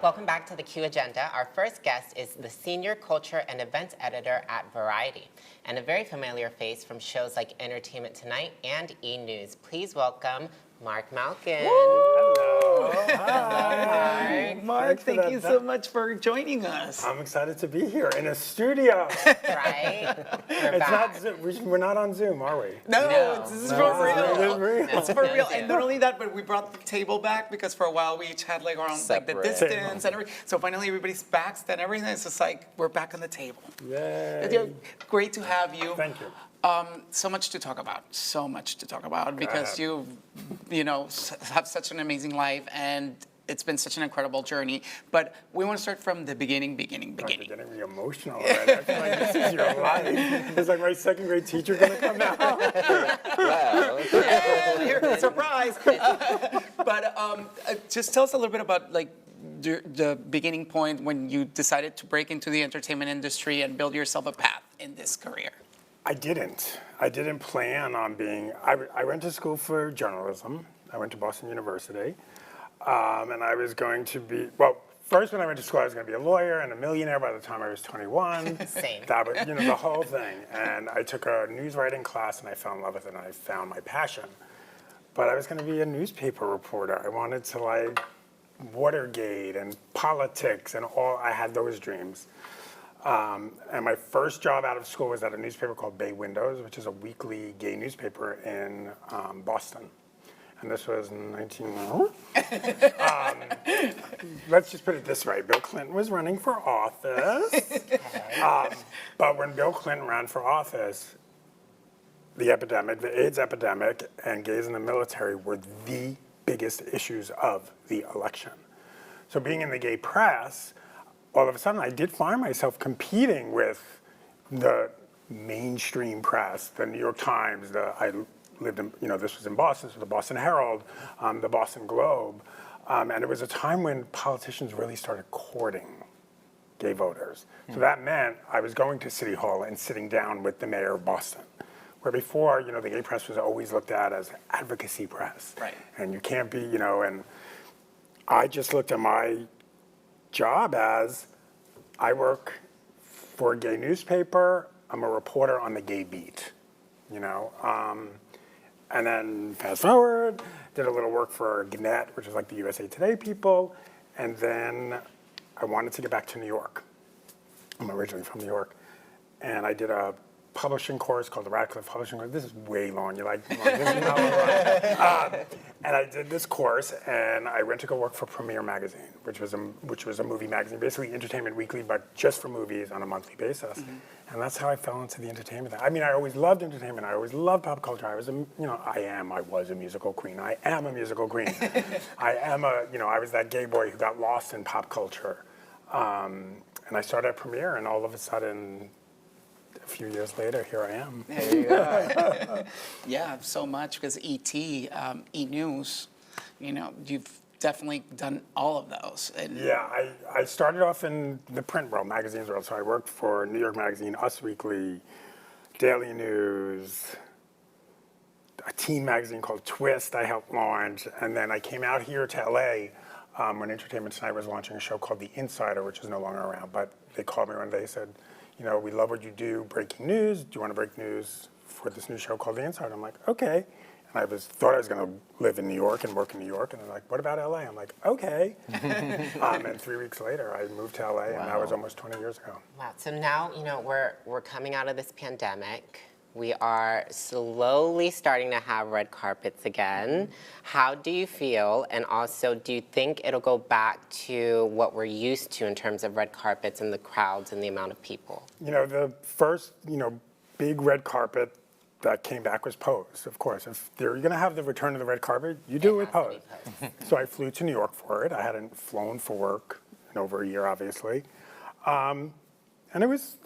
Welcome back to the Q Agenda. Our first guest is the Senior Culture and Events Editor at Variety, and a very familiar face from shows like Entertainment Tonight and E! News. Please welcome Marc Malkin. Hello. Hi. Marc, thank you so much for joining us. I'm excited to be here in a studio. Right? It's not Zoom. We're not on Zoom, are we? No, this is for real. It's For real. And not only that, but we brought the table back because for a while we each had like our own like the distance and everything. So finally everybody's back and everything. It's just like we're back on the table. Yay. Great to have you. Thank you. So much to talk about because you have such an amazing life and it's been such an incredible journey. But we want to start from the beginning. I'm getting me emotional already. I feel like this is your life. It's like my second grade teacher going to come out. Wow. Surprise. But just tell us a little bit about like the beginning point when you decided to break into the entertainment industry and build yourself a path in this career. I didn't plan on being, I went to school for journalism. I went to Boston University. And I was going to be, well, first when I went to school, I was going to be a lawyer and a millionaire by the time I was 21. Same. That was, the whole thing. And I took a news writing class and I fell in love with it and I found my passion. But I was going to be a newspaper reporter. I wanted to like Watergate and politics and all, I had those dreams. And my first job out of school was at a newspaper called Bay Windows, which is a weekly gay newspaper in Boston. And this was in let's just put it this way. Bill Clinton was running for office. But when Bill Clinton ran for office, the epidemic, the AIDS epidemic, and gays in the military were the biggest issues of the election. So being in the gay press, all of a sudden I did find myself competing with the mainstream press, the New York Times, I lived in, this was in Boston, so the Boston Herald, the Boston Globe. And it was a time when politicians really started courting gay voters. So that meant I was going to City Hall and sitting down with the mayor of Boston. Where before, the gay press was always looked at as advocacy press. Right. And you can't be, and I just looked at my job as I work for a gay newspaper. I'm a reporter on the gay beat, and then fast forward, did a little work for Gannett, which is like the USA Today people, and then I wanted to get back to New York. I'm originally from New York, and I did a publishing course called the Radcliffe Publishing Course. This is way long. You're like, this is not long. And I did this course, and I went to go work for Premiere Magazine, which was a movie magazine, basically Entertainment Weekly, but just for movies on a monthly basis. Mm-hmm. And that's how I fell into the entertainment thing. I mean, I always loved entertainment. I always loved pop culture. I was a musical queen. I am a musical queen. I was that gay boy who got lost in pop culture. And I started at Premiere, and all of a sudden, a few years later, here I am. There you go. Yeah, so much because E.T., E! News, you've definitely done all of those. And yeah, I started off in the print world, magazines world. So I worked for New York Magazine, Us Weekly, Daily News, a teen magazine called Twist I helped launch. And then I came out here to LA when Entertainment Tonight was launching a show called The Insider, which is no longer around. But they called me one day and said, we love what you do, breaking news. Do you want to break news for this new show called The Insider? I'm like, okay. And I thought I was going to live in New York and work in New York. And they're like, what about LA? I'm like, okay. And 3 weeks later, I moved to LA, and that was almost 20 years ago. Wow. So now, we're coming out of this pandemic. We are slowly starting to have red carpets again. How do you feel? And also, do you think it'll go back to what we're used to in terms of red carpets and the crowds and the amount of people? The first, big red carpet that came back was Pose, of course. If you're going to have the return of the red carpet, you do it with Pose. So I flew to New York for it. I hadn't flown for work in over a year, obviously. And I was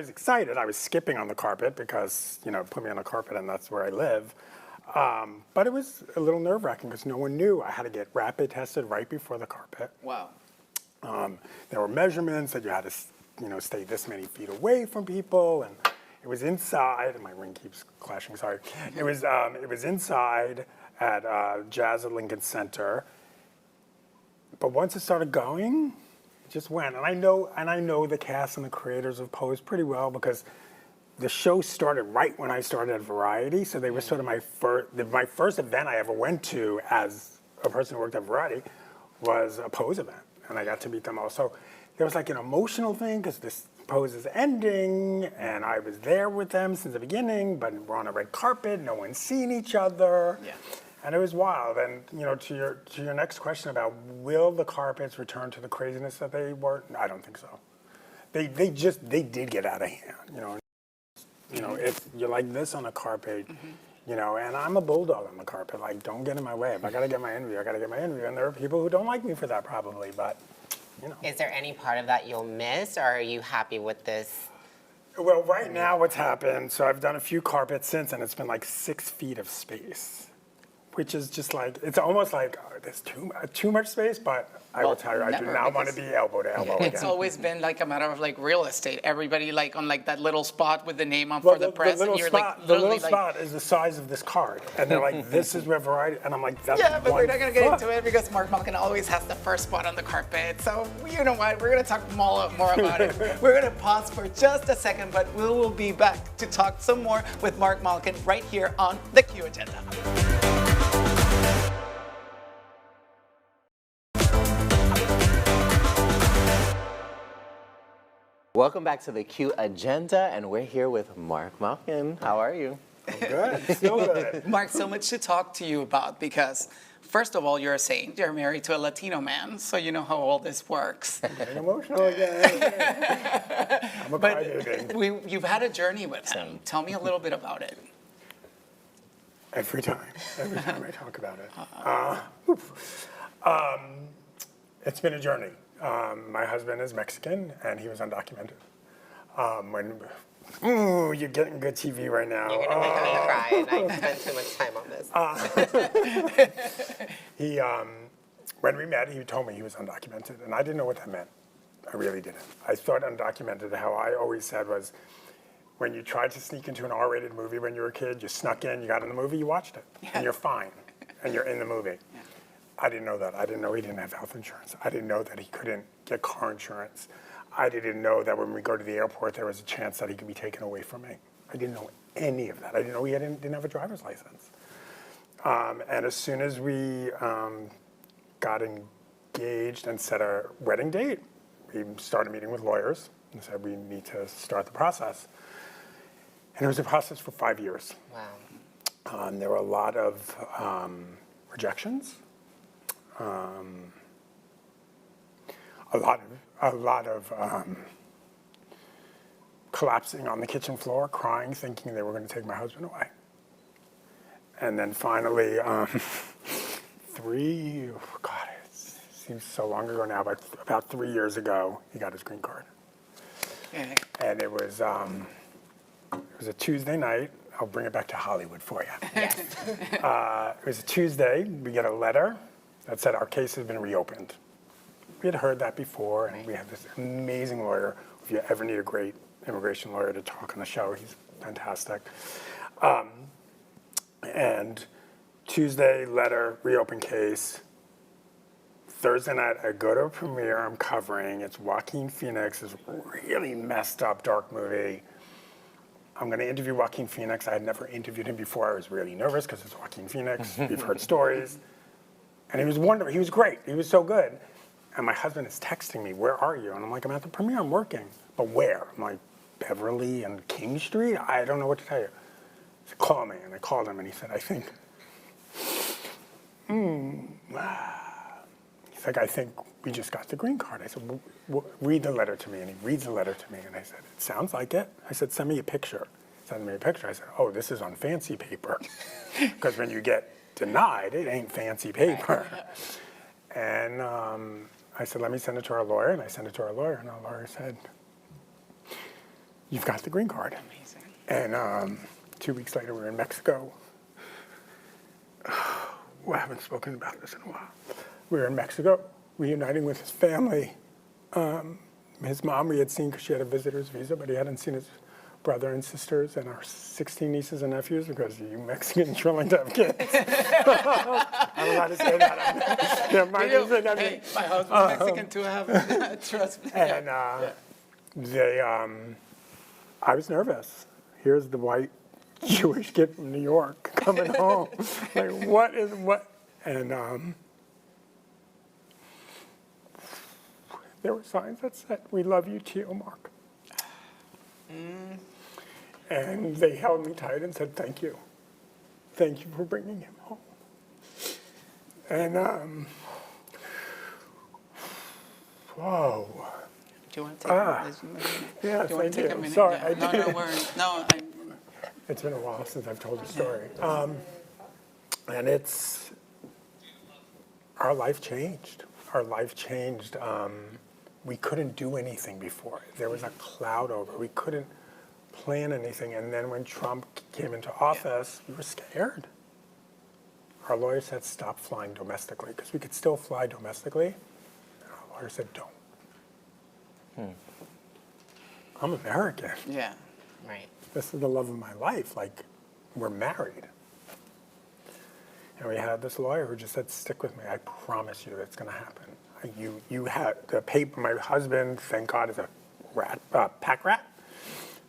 excited. I was skipping on the carpet because, put me on the carpet and that's where I live. But it was a little nerve-wracking because no one knew. I had to get rapid tested right before the carpet. Wow. There were measurements that you had to, stay this many feet away from people, and it was inside. And my ring keeps clashing. Sorry. It was inside at Jazz at Lincoln Center. But once it started going, it just went. And I know the cast and the creators of Pose pretty well because the show started right when I started at Variety. So they were sort of my first event I ever went to as a person who worked at Variety was a Pose event. And I got to meet them all. So there was like an emotional thing because this Pose is ending and I was there with them since the beginning, but we're on a red carpet, no one's seen each other. Yeah. And it was wild. And to your next question about will the carpets return to the craziness that they were? I don't think so. They did get out of hand. If you're like this on a carpet, and I'm a bulldog on the carpet. Like, don't get in my way. If I gotta get my interview, I gotta get my interview. And there are people who don't like me for that probably, but Is there any part of that you'll miss, or are you happy with this? Well, right now what's happened, so I've done a few carpets since, and it's been like 6 feet of space, which is just like, it's almost like there's too much space, but I will tell you, I do not want to be elbow to elbow It's again. always been like a matter of like real estate. Everybody like on like that little spot with the name on for the press. The little and you're spot, like the literally little spot is the size of this card, and they're like, "This is where Variety," and I'm like, "That's yeah, but we're not gonna get foot." into it because Marc Malkin always has the first spot on the carpet. So you know what? We're gonna talk more about it. We're gonna pause for just a second, but we will be back to talk some more with Marc Malkin right here on the Q Agenda. Welcome back to the Q Agenda, and we're here with Marc Malkin. How are you? Good, still good. Marc, so much to talk to you about because, first of all, you're a saint. You're married to a Latino man, so you know how all this works. I'm getting emotional again. I'm a crybaby. You've had a journey with him. Tell me a little bit about it. Every time I talk about it. It's been a journey. My husband is Mexican, and he was undocumented. You're getting good TV right now. You're gonna make me cry, and I spent too much time on this. When we met, he told me he was undocumented, and I didn't know what that meant. I really didn't. I thought undocumented, how I always said was, when you tried to sneak into an R-rated movie when you were a kid, you snuck in, you got in the movie, you watched it, and you're fine, and you're in the movie. Yeah. I didn't know that. I didn't know he didn't have health insurance. I didn't know that he couldn't get car insurance. I didn't know that when we go to the airport, there was a chance that he could be taken away from me. I didn't know any of that. I didn't know he didn't have a driver's license. And as soon as we got engaged and set our wedding date, we started meeting with lawyers and said we need to start the process. And it was a process for 5 years. Wow. There were a lot of rejections. A lot of collapsing on the kitchen floor, crying, thinking they were going to take my husband away. And then finally, it seems so long ago now, but about 3 years ago, he got his green card. Okay. And it was a Tuesday night. I'll bring it back to Hollywood for you. Yes. It was a Tuesday. We get a letter that said our case has been reopened. We had heard that before, and we have this amazing lawyer. If you ever need a great immigration lawyer to talk on the show, he's fantastic. And Tuesday, letter, reopen case. Thursday night, I go to a premiere I'm covering. It's Joaquin Phoenix, this really messed up, dark movie. I'm going to interview Joaquin Phoenix. I had never interviewed him before. I was really nervous because it's Joaquin Phoenix. We've heard stories. And he was wonderful. He was great. He was so good. And my husband is texting me, "Where are you?" And I'm like, "I'm at the premiere. I'm working." "But where?" I'm like, "Beverly and King Street? I don't know what to tell you." He said, "Call me." And I called him, and he said, He's like, "I think we just got the green card." I said, "Read the letter to me." And he reads the letter to me, and I said, "It sounds like it." I said, "Send me a picture." He sent me a picture. I said, "Oh, this is on fancy paper." Because when you get denied, it ain't fancy paper. And I said, "Let me send it to our lawyer." And I sent it to our lawyer, and our lawyer said, "You've got the green card." Amazing. And 2 weeks later, we're in Mexico. We haven't spoken about this in a while. We were in Mexico, reuniting with his family. His mom we had seen because she had a visitor's visa, but he hadn't seen his brother and sisters and our 16 nieces and nephews because you Mexicans willing to have kids. I'm allowed to say that. Yeah, my nieces and nephews. Hey, my husband's Mexican too. I have trust me. And I was nervous. Here's the white Jewish kid from New York coming home. Like, what? And there were signs that said, "We love you, Tio Mark." And they held me tight and said, "Thank you. Thank you for bringing him home." And, whoa. Do you want to take a Yeah, Do you want to take a you. minute? Sorry, Yeah. I No, did. no worries. No, It's been a while since I've told the story. And our life changed. Our life changed. We couldn't do anything before. There was a cloud over. We couldn't plan anything. And then when Trump came into office, we were scared. Our lawyer said, stop flying domestically, because we could still fly domestically. And our lawyer said, don't. I'm American. yeah. Right. This is the love of my life. Like, we're married. And we had this lawyer who just said, stick with me. I promise you it's going to happen. You had the paper. My husband, thank God, is a pack rat.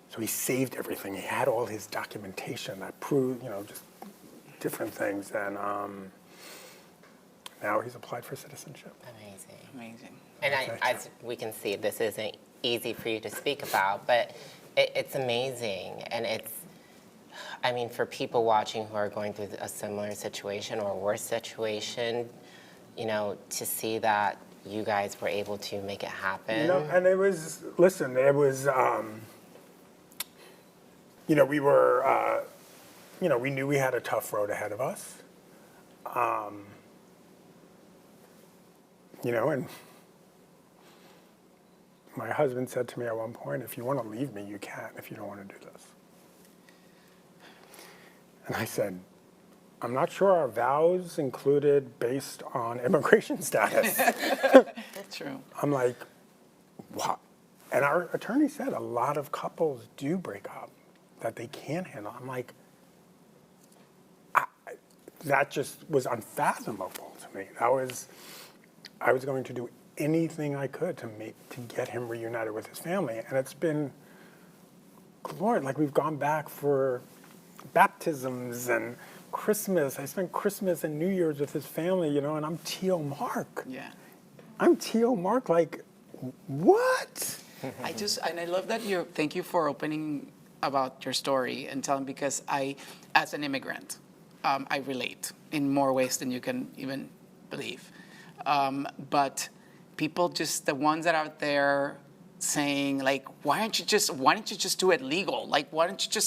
So he saved everything. He had all his documentation that proved, just different things. And now he's applied for citizenship. Amazing. Amazing. And as we can see, this isn't easy for you to speak about, but it's amazing. And for people watching who are going through a similar situation or a worse situation, to see that you guys were able to make it happen. And it was, listen, it was, we were, we knew we had a tough road ahead of us. And my husband said to me at one point, if you want to leave me, you can, if you don't want to do this. And I said, I'm not sure our vows included based on immigration status. That's true. I'm like, what? And our attorney said a lot of couples do break up, that they can't handle. I'm like, that just was unfathomable to me. I was going to do anything I could to get him reunited with his family. And it's been glorious. Like, we've gone back for baptisms and Christmas. I spent Christmas and New Year's with his family, and I'm Tio Mark. Yeah. I'm Tio Mark, like, what? And I love that thank you for opening about your story and telling, because as an immigrant, I relate in more ways than you can even believe. But people, just the ones that are out there saying, like, why don't you just do it legal? Like, why don't you do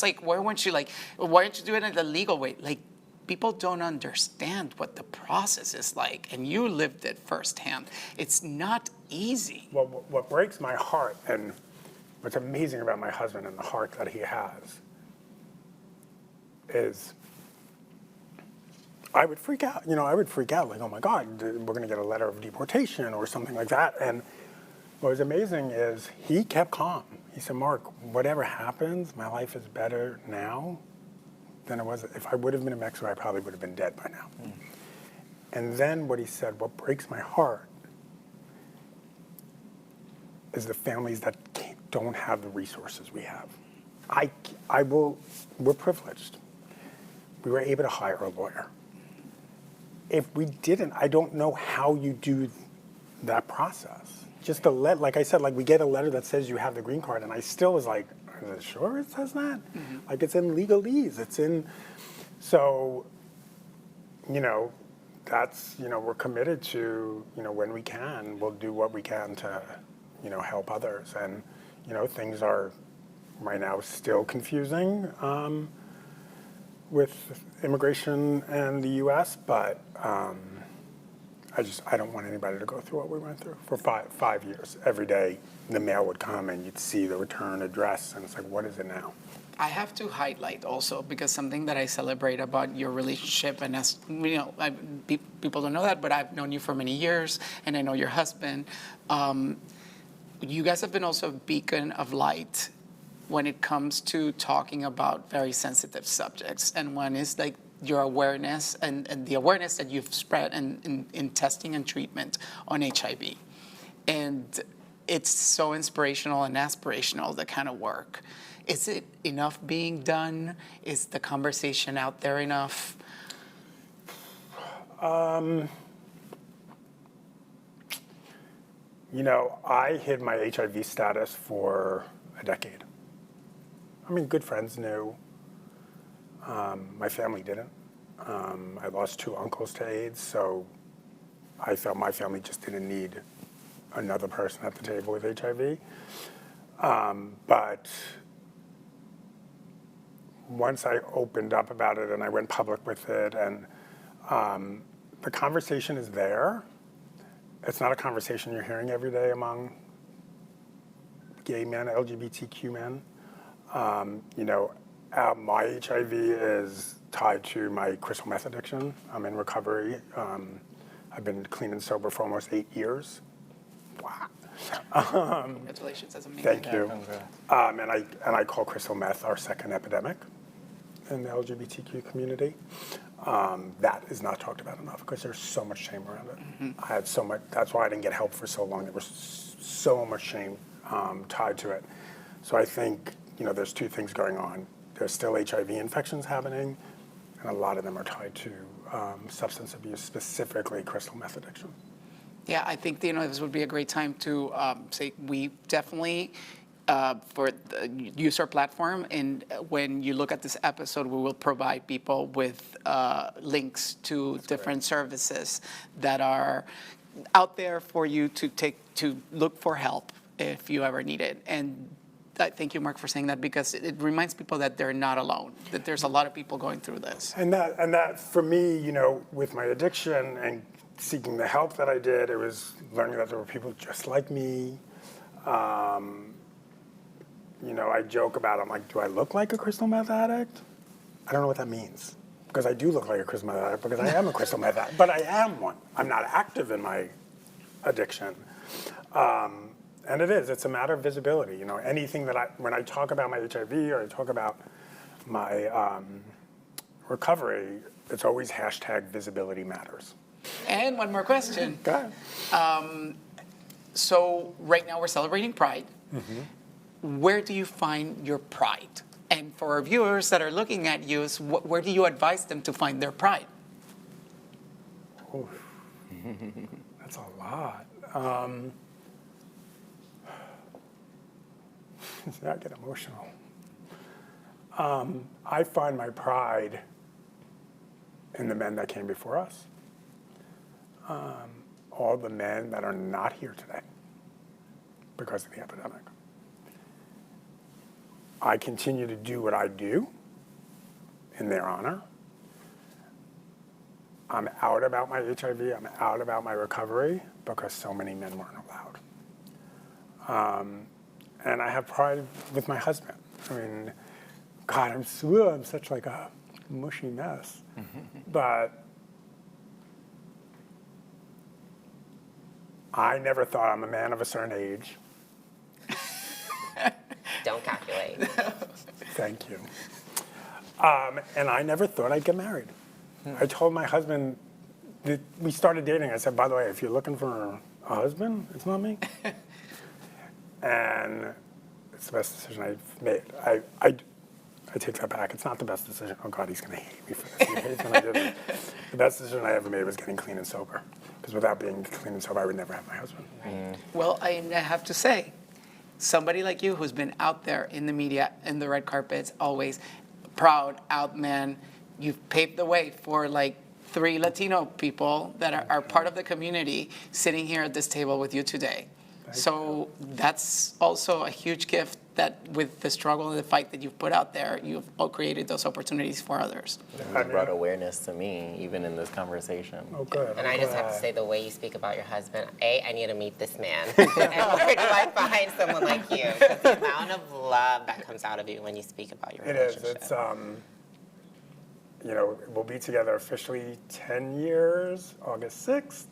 it in the legal way? Like, people don't understand what the process is like, and you lived it firsthand. It's not easy. Well, what breaks my heart, and what's amazing about my husband and the heart that he has, is I would freak out. Like, oh my God, we're going to get a letter of deportation or something like that. And what was amazing is he kept calm. He said, Mark, whatever happens, my life is better now than it was. If I would have been in Mexico, I probably would have been dead by now. And then what he said, what breaks my heart is the families that don't have the resources we have. We're privileged. We were able to hire a lawyer. If we didn't, I don't know how you do that process. Just like I said, like, we get a letter that says you have the green card, and I still was like, is it sure it says that? Mm-hmm. Like, it's in legalese. So, that's, we're committed to, when we can, we'll do what we can to, help others. And, things are right now still confusing with immigration and the U.S., but I don't want anybody to go through what we went through for 5 years. Every day, the mail would come and you'd see the return address, and it's like, what is it now? I have to highlight also, because something that I celebrate about your relationship, and as people don't know that, but I've known you for many years, and I know your husband. You guys have been also a beacon of light when it comes to talking about very sensitive subjects. And one is like your awareness and the awareness that you've spread in testing and treatment on HIV. And it's so inspirational and aspirational, the kind of work. Is it enough being done? Is the conversation out there enough? You know, I hid my HIV status for a decade. I mean, good friends knew. My family didn't. I lost 2 uncles to AIDS, so I felt my family just didn't need another person at the table with HIV. But once I opened up about it and I went public with it, and the conversation is there. It's not a conversation you're hearing every day among gay men, LGBTQ men. You know, my HIV is tied to my crystal meth addiction. I'm in recovery. I've been clean and sober for almost 8 years. Wow. Congratulations, that's amazing. Thank you. And I call crystal meth our second epidemic in the LGBTQ community. That is not talked about enough because there's so much shame around it. I had so much, that's why I didn't get help for so long. There was so much shame tied to it. So I think, you know, there's 2 things going on. There's still HIV infections happening, and a lot of them are tied to substance abuse, specifically crystal meth addiction. Yeah, I think, you know, this would be a great time to say we definitely use our platform, and when you look at this episode, we will provide people with links to different services that are out there for you to look for help if you ever need it. And thank you, Marc, for saying that, because it reminds people that they're not alone, that there's a lot of people going through this. And that for me, you know, with my addiction and seeking the help that I did, it was learning that there were people just like me. You know, I joke about it. I'm like, do I look like a crystal meth addict? I don't know what that means, because I do look like a crystal meth addict because I am a crystal meth addict, but I am one. I'm not active in my addiction. And it's a matter of visibility. You know, anything that when I talk about my HIV or I talk about my recovery, it's always hashtag visibility matters. And one more question. Go ahead. So right now we're celebrating Pride. Where do you find your pride? And for our viewers that are looking at you, where do you advise them to find their pride? Oof. That's a lot. I get emotional. I find my pride in the men that came before us. All the men that are not here today because of the epidemic. I continue to do what I do in their honor. I'm out about my HIV, I'm out about my recovery because so many men weren't allowed. And I have pride with my husband. I mean, God, I'm such like a mushy mess. But I never thought I'm a man of a certain age. Don't calculate. Thank you. And I never thought I'd get married. I told my husband, we started dating. I said, by the way, if you're looking for a husband, it's not me. And it's the best decision I've made. I take that back. It's not the best decision. Oh, God, he's going to hate me for this. He hates when I did it. The best decision I ever made was getting clean and sober. Because without being clean and sober, I would never have my husband. Well, I have to say, somebody like you who's been out there in the media, in the red carpets, always proud, out man, you've paved the way for like 3 Latino people that are part of the community sitting here at this table with you today. So that's also a huge gift that with the struggle and the fight that you've put out there, you've all created those opportunities for others. It brought awareness to me, even in this conversation. Oh, good. And I just have to say, the way you speak about your husband, I need to meet this man. And where do I find someone like you? Because the amount of love that comes out of you when you speak about your relationship. It is. It's, you know, we'll be together officially 10 years, August 6th.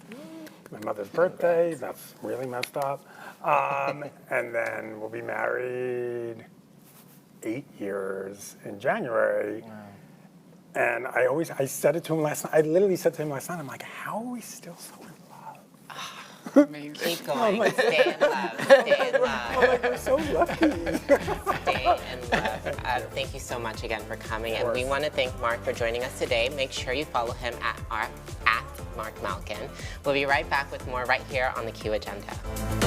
My mother's birthday. That's really messed up. And then we'll be married 8 years in January. And I said it to him last night. I literally said to him last night, I'm like, how are we still so in love? Amazing. Keep going. Stay in love. Stay in love. I'm like, we're so lucky. Stay in love. Thank you so much again for coming. And we want to thank Marc for joining us today. Make sure you follow him at Marc Malkin. We'll be right back with more right here on the Q Agenda.